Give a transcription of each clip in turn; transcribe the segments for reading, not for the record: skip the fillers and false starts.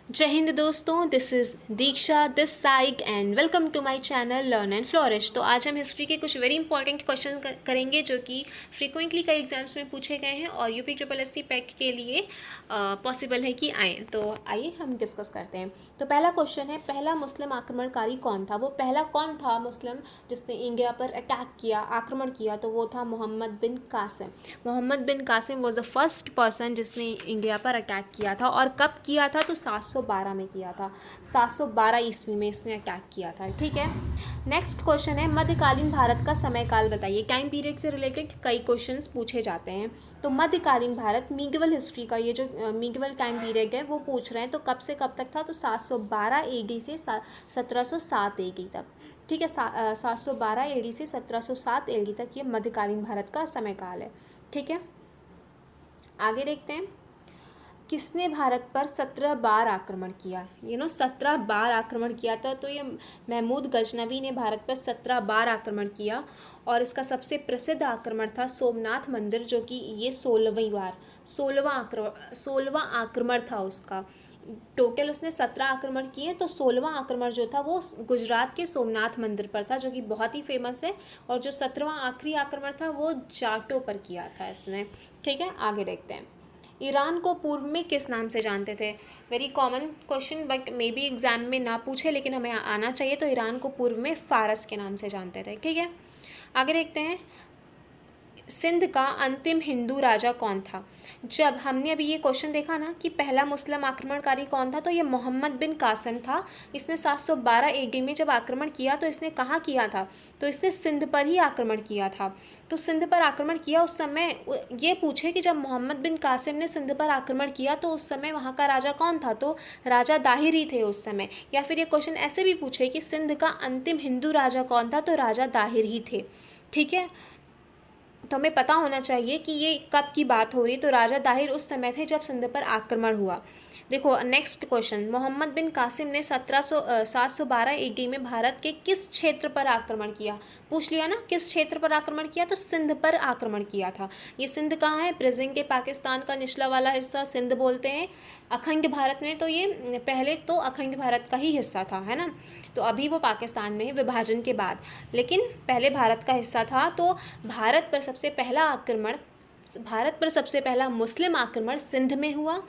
जय हिंद दोस्तों, this is Diksha this side and welcome to my channel learn and flourish. तो आज हम हिस्ट्री के कुछ वेरी इंपॉर्टेंट क्वेश्चन करेंगे जो कि फ्रीक्वेंटली कई एग्जाम्स में पूछे गए हैं और UP triple S C pack के लिए पॉसिबल है कि आएँ। तो आइए हम डिस्कस करते हैं। तो पहला क्वेश्चन है, पहला मुस्लिम आक्रमणकारी कौन था? वो पहला कौन था मुस्लिम जिसने इंडिया पर अटैक किया, आक्रमण किया? तो वो था Mohammad bin Qasim. Mohammad bin Qasim was the first person जिसने इंडिया पर अटैक किया था। और कब किया था? तो 712 में किया था। 712 ईस्वी में इसने अटैक किया था। ठीक है, नेक्स्ट क्वेश्चन है, मध्यकालीन भारत का समयकाल बताइए। टाइम पीरियड से रिलेटेड कई क्वेश्चंस पूछे जाते हैं। तो मध्यकालीन भारत, मीडिवल हिस्ट्री का ये जो मीडिवल टाइम पीरियड है वो पूछ रहे हैं। तो कब से कब तक था? तो 712 एडी से 1707 एडी तक। ठीक है, 712 एडी से 1707 एडी तक ये मध्यकालीन भारत का समयकाल है। ठीक है, आगे देखते हैं, किसने भारत पर 17 बार आक्रमण किया? 17 बार आक्रमण किया था। तो ये महमूद गजनवी ने भारत पर 17 बार आक्रमण किया। और इसका सबसे प्रसिद्ध आक्रमण था सोमनाथ मंदिर, जो कि ये 16वीं बार 16वां आक्रमण था उसका। टोटल उसने 17 आक्रमण किए, तो 16वां आक्रमण जो था वो गुजरात के सोमनाथ मंदिर पर था, जो कि बहुत ही फेमस है। और जो 17वां आखिरी आक्रमण था वो जाटों पर किया था इसने। ठीक है, आगे देखते हैं, ईरान को पूर्व में किस नाम से जानते थे? Very common question, but may be exam में ना पूछे लेकिन हमें आना चाहिए। तो ईरान को पूर्व में फारस के नाम से जानते थे। ठीक है, आगे देखते हैं, सिंध का अंतिम हिंदू राजा कौन था? जब हमने अभी ये क्वेश्चन देखा ना कि पहला मुस्लिम आक्रमणकारी कौन था, तो ये मोहम्मद बिन कासिम था। इसने 712 एडी में जब आक्रमण किया तो इसने कहाँ किया था? तो इसने सिंध पर ही आक्रमण किया था। तो सिंध पर आक्रमण किया उस समय, ये पूछे कि जब मोहम्मद बिन कासिम ने सिंध पर आक्रमण किया तो उस समय वहाँ का राजा कौन था? तो राजा दाहिर ही थे उस समय। या फिर ये क्वेश्चन ऐसे भी पूछे कि सिंध का अंतिम हिंदू राजा कौन था? तो राजा दाहिर ही थे। ठीक है, तो हमें पता होना चाहिए कि ये कब की बात हो रही है। तो राजा दाहिर उस समय थे जब सिंध पर आक्रमण हुआ। देखो नेक्स्ट क्वेश्चन, मोहम्मद बिन कासिम ने 712 ईडी में भारत के किस क्षेत्र पर आक्रमण किया? पूछ लिया ना, किस क्षेत्र पर आक्रमण किया? तो सिंध पर आक्रमण किया था। ये सिंध कहाँ है? प्रेजेंट के पाकिस्तान का निचला वाला हिस्सा सिंध बोलते हैं। अखंड भारत में तो ये पहले तो अखंड भारत का ही हिस्सा था, है ना। तो अभी वो पाकिस्तान में है विभाजन के बाद, लेकिन पहले भारत का हिस्सा था। तो भारत पर सबसे पहला मुस्लिम आक्रमण सिंध में हुआ।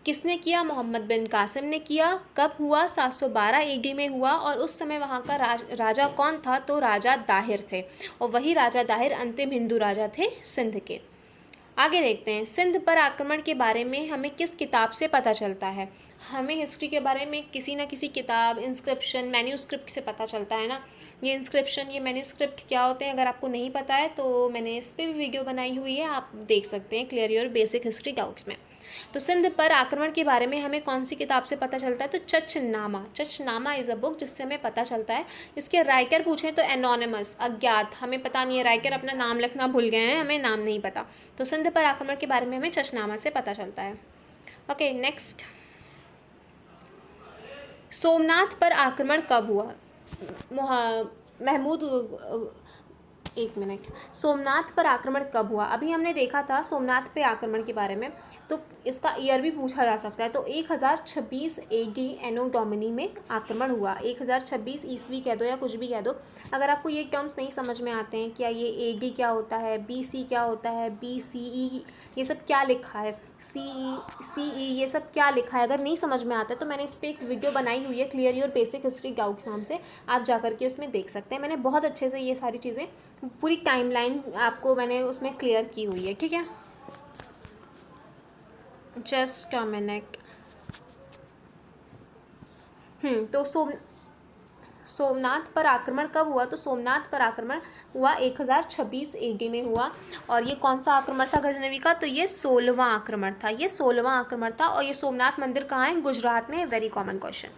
किसने किया? मोहम्मद बिन कासिम ने किया। कब हुआ? 712 एडी में हुआ। और उस समय वहाँ का राजा कौन था? तो राजा दाहिर थे। और वही राजा दाहिर अंतिम हिंदू राजा थे सिंध के। आगे देखते हैं, सिंध पर आक्रमण के बारे में हमें किस किताब से पता चलता है? हमें हिस्ट्री के बारे में किसी न किसी किताब, इंस्क्रिप्शन, मैन्यूस्क्रिप्ट से पता चलता है ना। ये इंस्क्रिप्शन, ये मैन्यूस्क्रिप्ट क्या होते हैं? अगर आपको नहीं पता है तो मैंने इस पर भी वीडियो बनाई हुई है, आप देख सकते हैं, clear your basic history doubts में। तो सिंध पर आक्रमण के बारे में हमें कौन सी किताब से पता चलता है? तो चचनामा इज़ अ बुक, जिससे हमें पता चलता है। इसके राइटर पूछें तो एनोनिमस, अज्ञात, हमें पता नहीं है, राइटर अपना नाम लिखना भूल गए हैं, हमें नाम नहीं पता। तो सिंध पर आक्रमण के बारे में हमें चचनामा से पता चलता है। ओके, नेक्स्ट, सोमनाथ पर आक्रमण कब हुआ? महमूद, एक मिनट, सोमनाथ पर आक्रमण कब हुआ? अभी हमने देखा था सोमनाथ पे आक्रमण के बारे में, तो इसका ईयर भी पूछा जा सकता है। तो 1026 एडी एनो डोमिनी में आक्रमण हुआ। 1026 ईस्वी कह दो या कुछ भी कह दो। अगर आपको ये टर्म्स नहीं समझ में आते हैं, क्या ये एडी क्या होता है, बीसी क्या होता है, बीसीई ये सब क्या लिखा है, सीई ये सब क्या लिखा है, अगर नहीं समझ में आता है तो मैंने इस पर एक वीडियो बनाई हुई है, clear your basic history doubts नाम से, आप जा करके उसमें देख सकते हैं। मैंने बहुत अच्छे से ये सारी चीज़ें, पूरी टाइमलाइन आपको मैंने उसमें क्लियर की हुई है। ठीक है, जस्ट अ मिनट। तो सोमनाथ पर आक्रमण कब हुआ? तो सोमनाथ पर आक्रमण हुआ 1026 एडी में हुआ। और ये कौन सा आक्रमण था गजनवी का? तो ये 16वां आक्रमण था। ये 16वां आक्रमण था। और ये सोमनाथ मंदिर कहाँ है? गुजरात में। Very common question.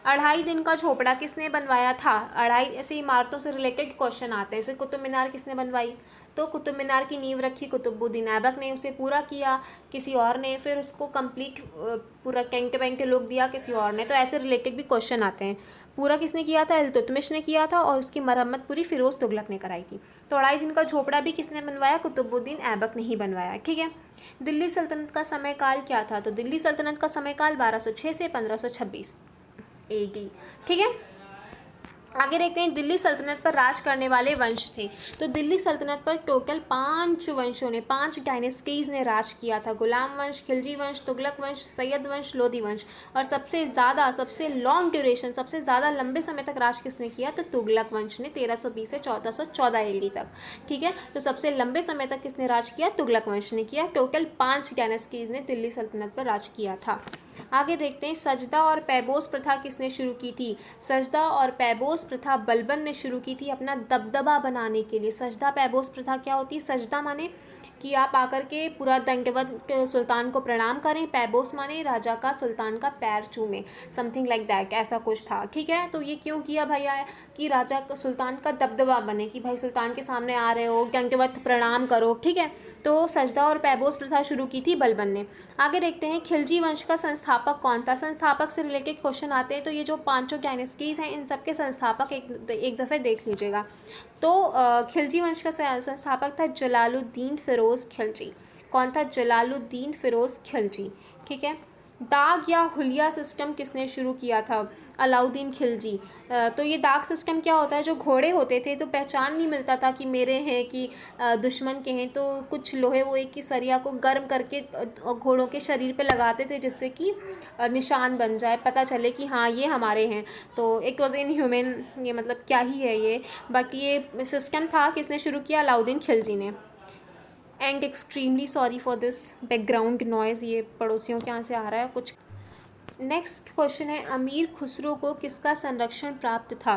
2.5 दिन का झोपड़ा किसने बनवाया था? 2.5 ऐसे इमारतों से रिलेटेड क्वेश्चन आते हैं। जैसे कुतुब मीनार किसने बनवाई? तो कुतुब मीनार की नींव रखी कुतुबुद्दीन ऐबक ने, उसे पूरा किया किसी और ने, फिर उसको कंप्लीट पूरा कैंके वैंके लुक दिया किसी और ने। तो ऐसे रिलेटेड भी क्वेश्चन आते हैं। पूरा किसने किया था? इल्तुतमिश ने किया था, और उसकी मरम्मत पूरी फिरोज़ तुगलक ने कराई थी। तो 2.5 दिन का झोपड़ा भी किसने बनवाया? कुतुबुद्दीन ऐबक ने ही बनवाया। ठीक है। दिल्ली सल्तनत का समय काल क्या था? तो दिल्ली सल्तनत का समय काल 1206 से 1526 AD। ठीक है। आगे देखते हैं दिल्ली सल्तनत पर राज करने वाले वंश थे। तो दिल्ली सल्तनत पर टोटल 5 वंशों ने, 5 डायनेस्टीज़ ने राज किया था। गुलाम वंश, खिलजी वंश, तुगलक वंश, सैयद वंश, लोधी वंश। और सबसे ज़्यादा, सबसे लॉन्ग ड्यूरेशन, सबसे ज़्यादा लंबे समय तक राज किसने किया? तो तुगलक वंश ने 1320 से 1414 AD तक। ठीक है। तो सबसे लंबे समय तक किसने राज किया? तुगलक वंश ने किया। टोटल 5 डायनेस्टीज़ ने दिल्ली सल्तनत पर राज किया था। आगे देखते हैं सजदा और पैबोस प्रथा किसने शुरू की थी? सजदा और पैबोस प्रथा बलबन ने शुरू की थी अपना दबदबा बनाने के लिए। सजदा पैबोस प्रथा क्या होती है? सजदा माने कि आप आकर के पूरा दंडवत सुल्तान को प्रणाम करें, पैबोस माने राजा का सुल्तान का पैर चूमें, समथिंग लाइक दैट, ऐसा कुछ था। ठीक है। तो ये क्यों किया भैया? कि राजा का सुल्तान का दबदबा बने, कि भाई सुल्तान के सामने आ रहे हो, दंडवत प्रणाम करो। ठीक है। तो सजदा और पैबोस प्रथा शुरू की थी बलबन ने। आगे देखते हैं खिलजी वंश का संस्थापक कौन था? संस्थापक से रिलेटेड क्वेश्चन आते हैं। तो ये जो 5 डायनेस्टीज़ हैं, इन सब के संस्थापक एक दफ़े देख लीजिएगा। तो खिलजी वंश का संस्थापक था जलालुद्दीन फ़िरोज़ खिलजी। कौन था? जलालुद्दीन फ़िरोज़ खिलजी। ठीक है। दाग या हुलिया सिस्टम किसने शुरू किया था? अलाउद्दीन खिलजी। तो ये दाग सिस्टम क्या होता है? जो घोड़े होते थे तो पहचान नहीं मिलता था कि मेरे हैं कि दुश्मन के हैं, तो कुछ लोहे वोहे की सरिया को गर्म करके घोड़ों के शरीर पे लगाते थे, जिससे कि निशान बन जाए, पता चले कि हाँ ये हमारे हैं। तो इट वॉज इन ह्यूमन, ये मतलब क्या ही है ये। बाकी ये सिस्टम था किसने शुरू किया? अलाउद्दीन खिलजी ने। And extremely sorry for this background noise, ये पड़ोसियों के यहाँ से आ रहा है कुछ। नेक्स्ट क्वेश्चन है अमीर खुसरो को किसका संरक्षण प्राप्त था?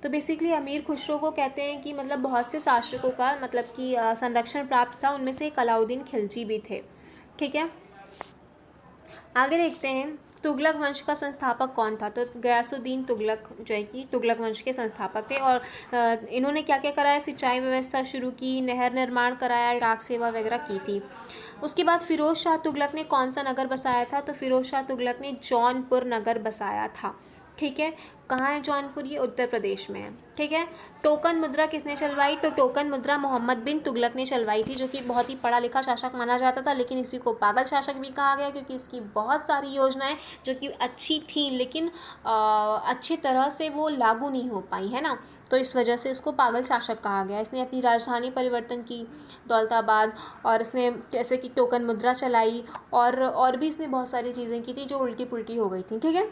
तो बेसिकली अमीर खुसरो को कहते हैं कि मतलब बहुत से शासकों का मतलब कि संरक्षण प्राप्त था, उनमें से एक अलाउद्दीन खिलजी भी थे। ठीक है। आगे देखते हैं तुगलक वंश का संस्थापक कौन था? तो गयासुद्दीन तुगलक जो है कि तुगलक वंश के संस्थापक थे। और इन्होंने क्या क्या कराया? सिंचाई व्यवस्था शुरू की, नहर निर्माण कराया, डाक सेवा वगैरह की थी। उसके बाद फिरोज़ शाह तुगलक ने कौन सा नगर बसाया था? तो फिरोज़ शाह तुगलक ने जौनपुर नगर बसाया था। ठीक है। कहाँ है जौनपुर? ये उत्तर प्रदेश में है। ठीक है। टोकन मुद्रा किसने चलवाई? तो टोकन मुद्रा मोहम्मद बिन तुगलक ने चलवाई थी, जो कि बहुत ही पढ़ा लिखा शासक माना जाता था, लेकिन इसी को पागल शासक भी कहा गया, क्योंकि इसकी बहुत सारी योजनाएं जो कि अच्छी थी, लेकिन अच्छी तरह से वो लागू नहीं हो पाई, है ना। तो इस वजह से इसको पागल शासक कहा गया। इसने अपनी राजधानी परिवर्तन की दौलताबाद, और इसने जैसे कि टोकन मुद्रा चलाई, और भी इसने बहुत सारी चीज़ें की थी जो उल्टी पुल्टी हो गई थी। ठीक है।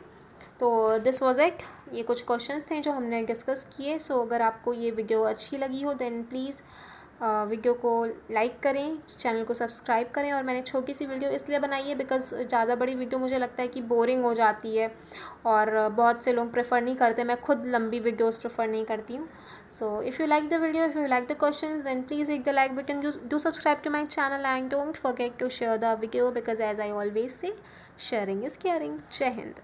तो दिस वॉज इट। ये कुछ क्वेश्चंस थे जो हमने डिस्कस किए। सो अगर आपको ये वीडियो अच्छी लगी हो देन प्लीज़ वीडियो को लाइक करें, चैनल को सब्सक्राइब करें। और मैंने छोटी सी वीडियो इसलिए बनाई है बिकॉज़ ज़्यादा बड़ी वीडियो मुझे लगता है कि बोरिंग हो जाती है, और बहुत से लोग प्रेफर नहीं करते। मैं खुद लंबी वीडियोस प्रेफर नहीं करती हूँ। So if you like the video, if you like the questions, then please hit the like button, do subscribe to my channel and don't forget to share the video, because as I always say sharing is caring. जय हिंद।